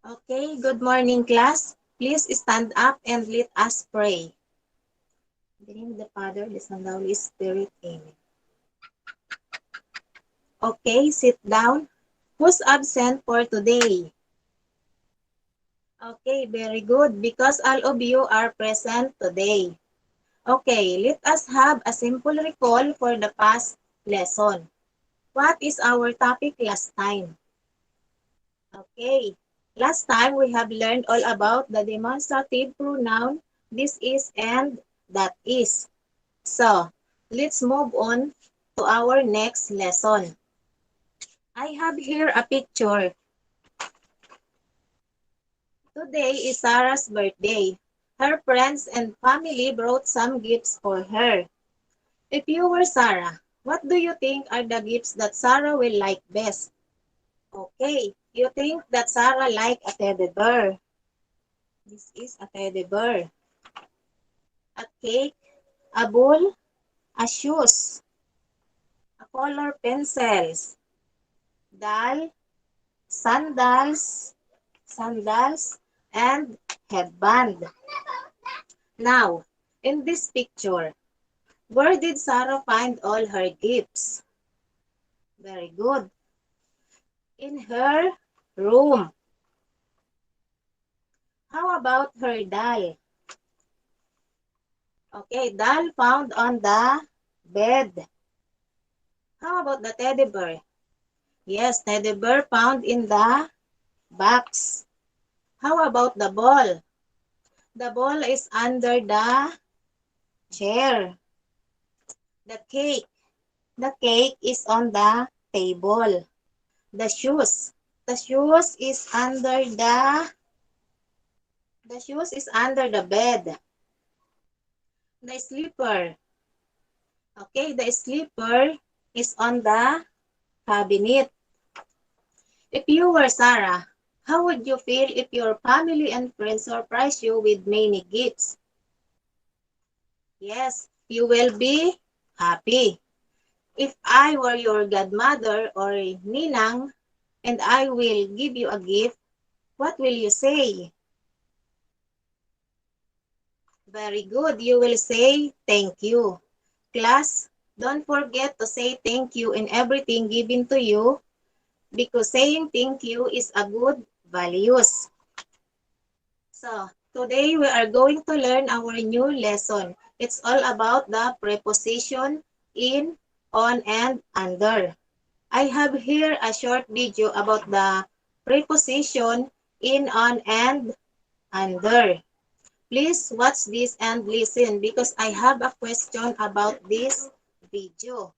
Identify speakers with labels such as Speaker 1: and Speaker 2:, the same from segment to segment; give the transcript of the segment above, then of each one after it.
Speaker 1: Okay, good morning, class. Please stand up and let us pray. In the name of the Father, the Son, and the Holy Spirit. Amen. Okay, sit down. Who's absent for today? Okay, very good, because all of you are present today. Okay, let us have a simple recall for the past lesson. What is our topic last time? Okay, last time we have learned all about the demonstrative pronoun this is and that is. So, let's move on to our next lesson. I have here a picture. Today is Sarah's birthday. Her friends and family brought some gifts for her. If you were Sarah, what do you think are the gifts that Sarah will like best? Okay, you think that Sarah like a teddy bear. This is a teddy bear. A cake, a bowl, a shoes, a color pencils, doll, sandals, and headband. Now, in this picture, where did Sarah find all her gifts? Very good. In her room. How about her doll? Okay, doll found on the bed. How about the teddy bear? Yes, teddy bear found in the box. How about the ball? The ball is under the chair. The cake. The cake is on the table. The shoes. The shoes is under the bed. The slipper. Okay, the slipper is on the cabinet. If you were Sarah, how would you feel if your family and friends surprise you with many gifts? Yes, you will be happy. If I were your godmother or ninang and I will give you a gift, what will you say? Very good. You will say thank you. Class, don't forget to say thank you in everything given to you because saying thank you is a good values. So, today we are going to learn our new lesson. It's all about the preposition in, on, and under. I have here a short video about the preposition in, on, and under. Please watch this and listen because I have a question about this video.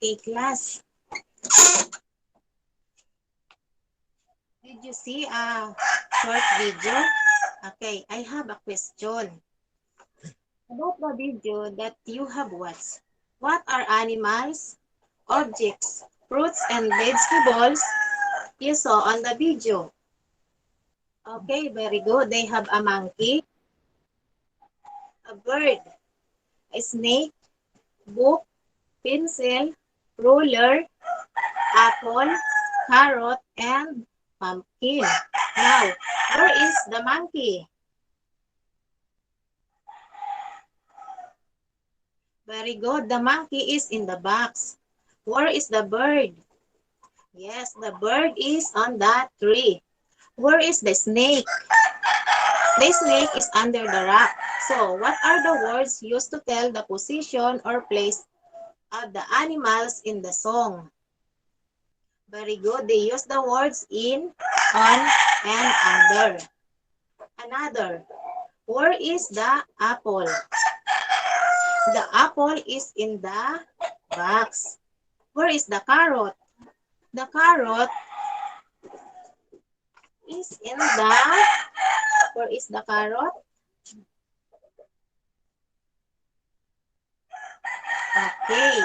Speaker 1: Okay, class. Did you see a short video? Okay, I have a question. About the video that you have watched, what are animals, objects, fruits, and vegetables you saw on the video? Okay, very good. They have a monkey, a bird, a snake, book, pencil, ruler, apple, carrot, and pumpkin. Now, where is the monkey? Very good. The monkey is in the box. Where is the bird? Yes, the bird is on the tree. Where is the snake? The snake is under the rock. So, what are the words used to tell the position or place of the animals in the song? Very good. They use the words in, on, and under. Another. Where is the apple? The apple is in the box. Where is the carrot? The carrot is in the, where is the carrot? Okay.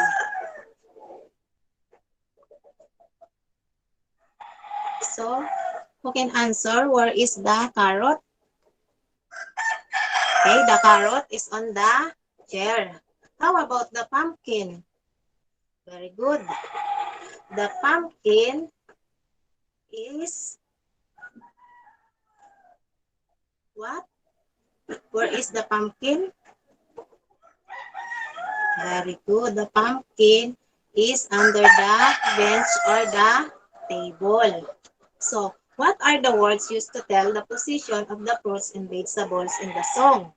Speaker 1: So, who can answer where is the carrot? Okay, the carrot is on the chair. How about the pumpkin? Very good. The pumpkin is what? Where is the pumpkin? Very good. The pumpkin is under the bench or the table. So, what are the words used to tell the position of the fruits and vegetables in the song?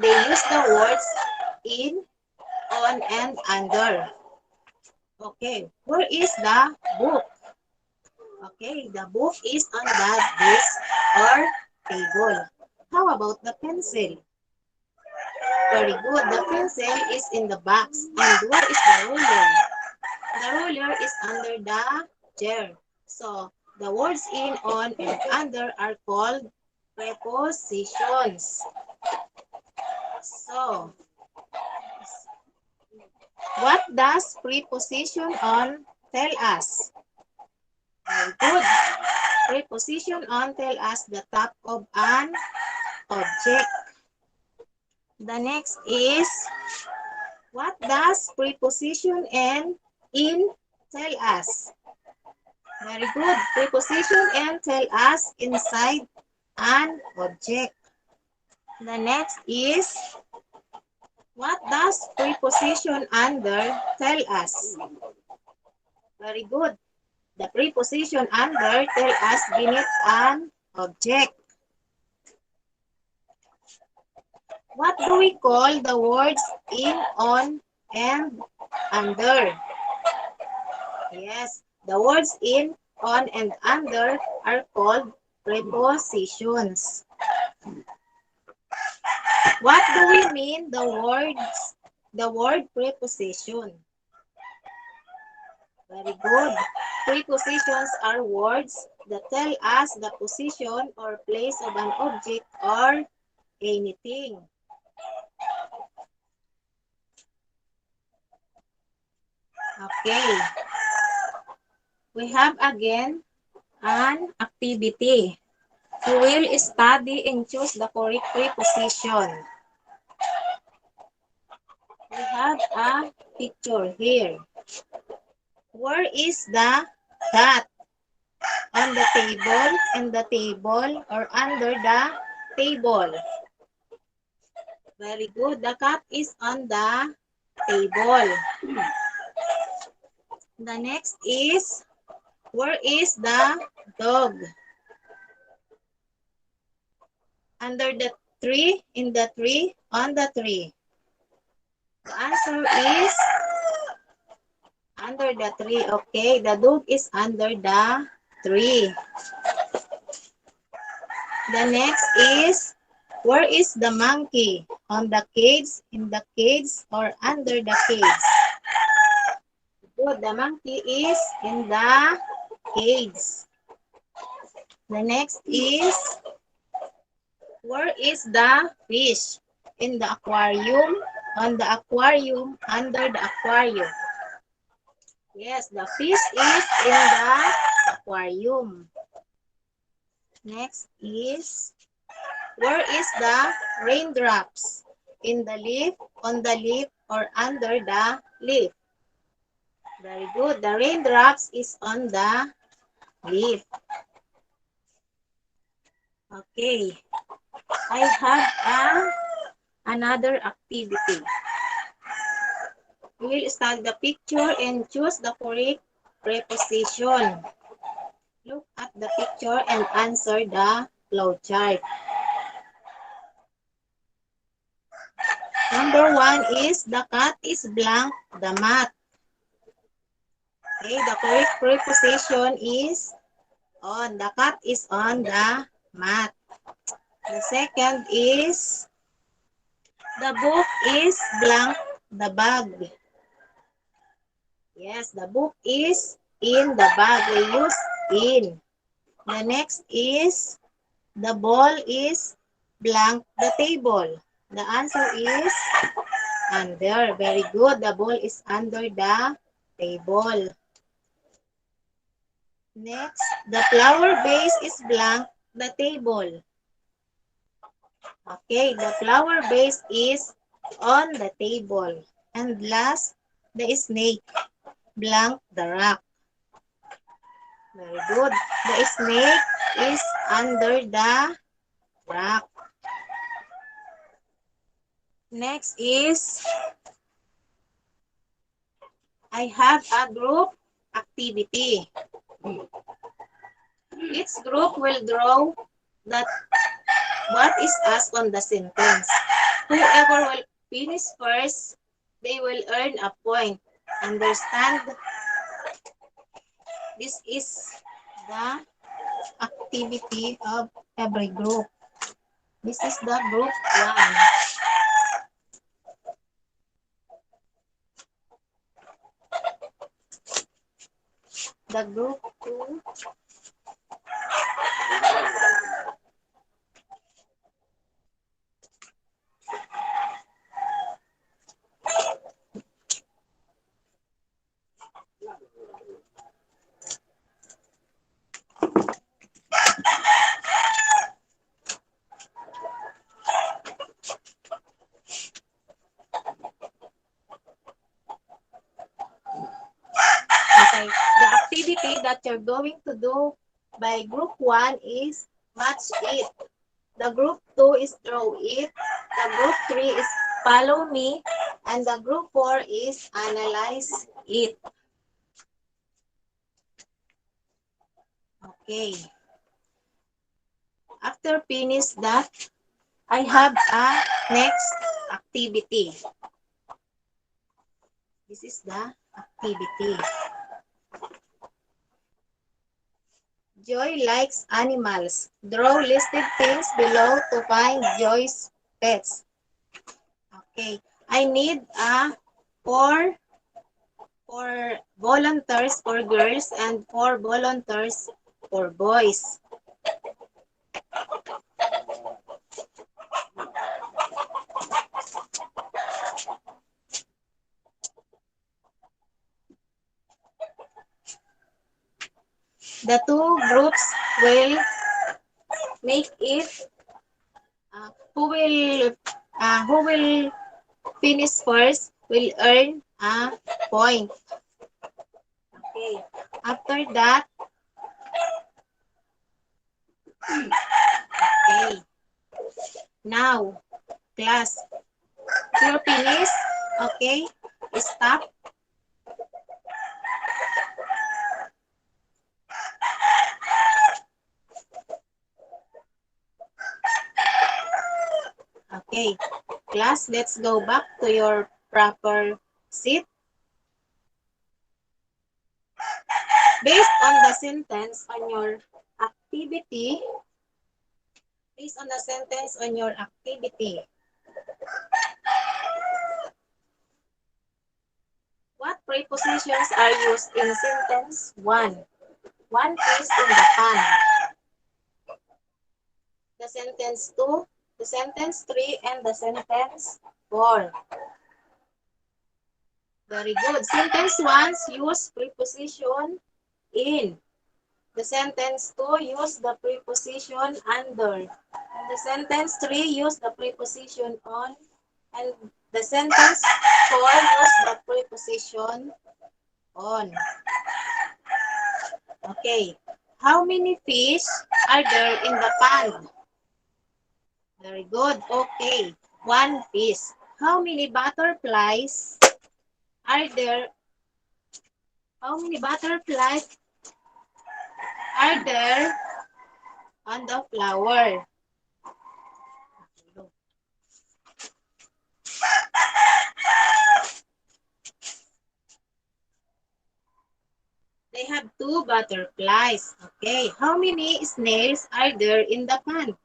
Speaker 1: They use the words in, on, and under. Okay, where is the book? Okay, the book is on the desk or table. How about the pencil? Very good. The pencil is in the box. And where is the ruler? The ruler is under the chair. So, the words in, on, and under are called prepositions. So, what does preposition on tell us? Very good. Preposition on tell us the top of an object. The next is, what does preposition and in tell us? Very good. Preposition and tell us inside an object. The next is, what does preposition under tell us? Very good. The preposition under tell us beneath an object. What do we call the words in, on, and under? Yes, the words in, on, and under are called prepositions. What do we mean the word preposition? Very good. Prepositions are words that tell us the position or place of an object or anything. Okay. We have again an activity. You will study and choose the correct preposition. We have a picture here. Where is the cat? On the table, in the table, or under the table? Very good. The cat is on the table. The next is, where is the dog? Under the tree, in the tree, on the tree? The answer is under the tree. Okay, the dog is under the tree. The next is, where is the monkey? On the cage, in the cage, or under the cage? good. The monkey is in the cage. The next is, where is the fish? In the aquarium, on the aquarium, under the aquarium. Yes, the fish is in the aquarium. Next is, where is the raindrops? In the leaf, on the leaf, or under the leaf? Very good. The raindrops is on the leaf. Okay. I have another activity. We will study the picture and choose the correct preposition. Look at the picture and answer the flowchart. Number 1 is, the cat is blank the mat. Okay, the correct preposition is on. The cat is on the mat. The second is, the book is blank the bag. Yes, the book is in the bag. We use in. The next is, the ball is blank the table. The answer is under. Very good. The ball is under the table. Next, the flower vase is blank the table. Okay, the flower vase is on the table. And last, the snake blank the rock. Very good. The snake is under the rock. Next is, I have a group activity. Each group will draw that what is asked on the sentence. Whoever will finish first, they will earn a point. Understand? This is the activity of every group. This is the group 1. The group 2. Okay, the activity that you're going to do by group 1 is match it. The group 2 is draw it. The group 3 is follow me. And the group 4 is analyze it. Okay. After finish that, I have a next activity. This is the activity. Joy likes animals. Draw listed things below to find Joy's pets. Okay. I need four volunteers for girls and 4 volunteers for boys. The 2 groups will make it. Who will finish first will earn a point. Okay. After that, okay. Now, class, you're finished. Okay. Stop. Okay, class, let's go back to your proper seat. Based on the sentence on your activity, what prepositions are used in sentence 1? One piece in the pan. The sentence 2, the sentence 3, and the sentence 4. Very good. Sentence 1 use preposition in. The sentence 2 use the preposition under. And the sentence 3 use the preposition on. And the sentence 4 use the preposition on. Okay. How many fish are there in the pond? Very good. Okay. One fish. How many butterflies are there? How many butterflies are there on the flower? They have two butterflies. Okay. How many snails are there in the pond?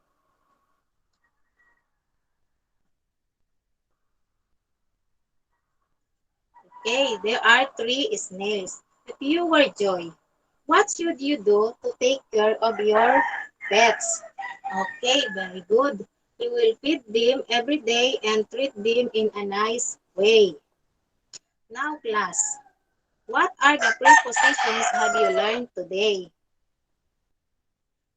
Speaker 1: Okay. There are three snails. If you were Joy, what should you do to take care of your pets? Okay. Very good. You will feed them every day and treat them in a nice way. Now, class, what are the prepositions have you learned today?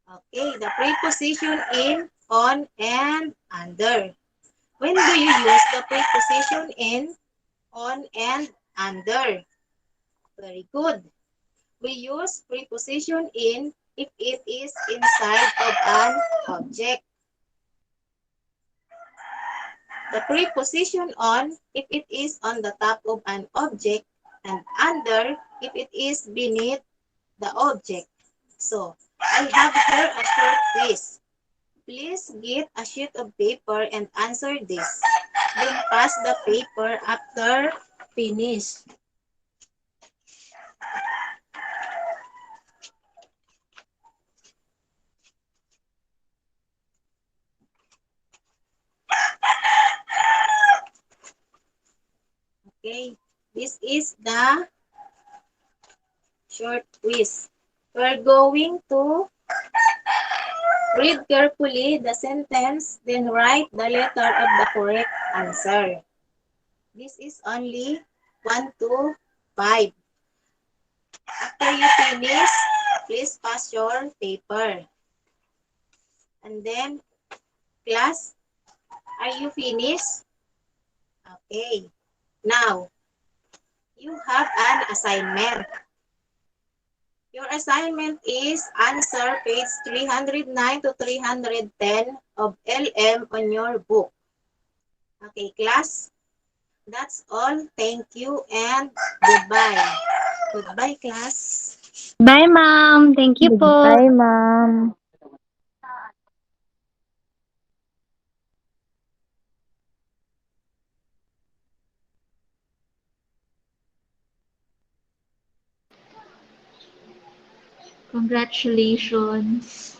Speaker 1: Okay, the preposition in, on, and under. When do you use the preposition in, on, and under? Very good. We use preposition in if it is inside of an object. The preposition on if it is on the top of an object, and under if it is beneath the object. So, I have here a short quiz. Please get a sheet of paper and answer this. Then pass the paper after finish. Okay, this is the short quiz. We're going to read carefully the sentence, then write the letter of the correct answer. This is only 1 to 5. After you finish, please pass your paper. And then, class, are you finished? Okay. Now, you have an assignment. Your assignment is answer page 309 to 310 of LM on your book. Okay, class. That's all. Thank you and goodbye. Goodbye, class.
Speaker 2: Bye, ma'am. Thank you po.
Speaker 3: Goodbye, ma'am.
Speaker 4: Congratulations.